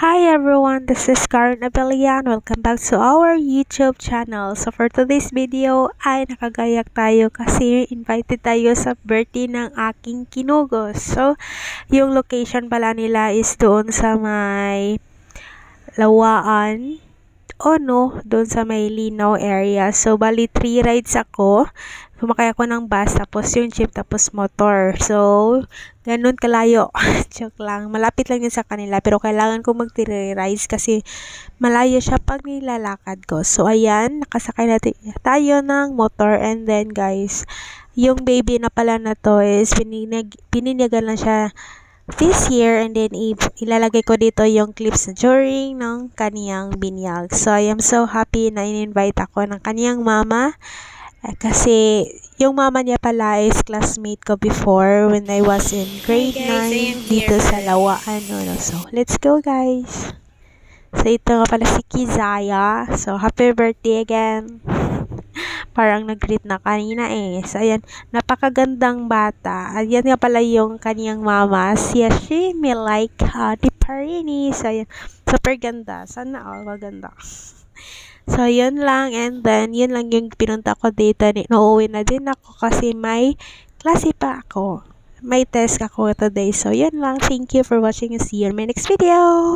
Hi everyone, this is Karen Abelian. Welcome back to our YouTube channel. So for today's video ay nakagayak tayo kasi invited tayo sa birthday ng aking kinugos. So yung location pala nila is doon sa may Lawaan. Doon sa may Linaw area. So, bali 3 rides ako. Sumakay ako ng bus, tapos yung jeep, tapos motor. So, ganun kalayo. Joke lang. Malapit lang yun sa kanila, pero kailangan ko mag-3 rides kasi malayo siya pag nilalakad ko. So, ayan, nakasakay natin tayo ng motor. And then, guys, yung baby na pala na to is pininyagan lang siya this year, and then ilalagay ko dito yung clips during ng kaniyang binyag. So, I am so happy na in-invite ako ng kaniyang mama. Kasi, yung mama niya pala is classmate ko before when I was in grade 9 dito sa Lawaan. So, let's go guys! So, ito nga pala si Kizaya. So, happy birthday again! Parang nag-greet na kanina eh. So, ayan, napakagandang bata. Ayan nga pala yung kaniyang mama. She me like the Parini. So, ayan, super ganda. Sana all maganda. So, yun lang. And then, yun lang yung pinunta ko dito. Nauuwi na din ako kasi may klase pa ako. May test ako today. So, yun lang. Thank you for watching and see you in my next video.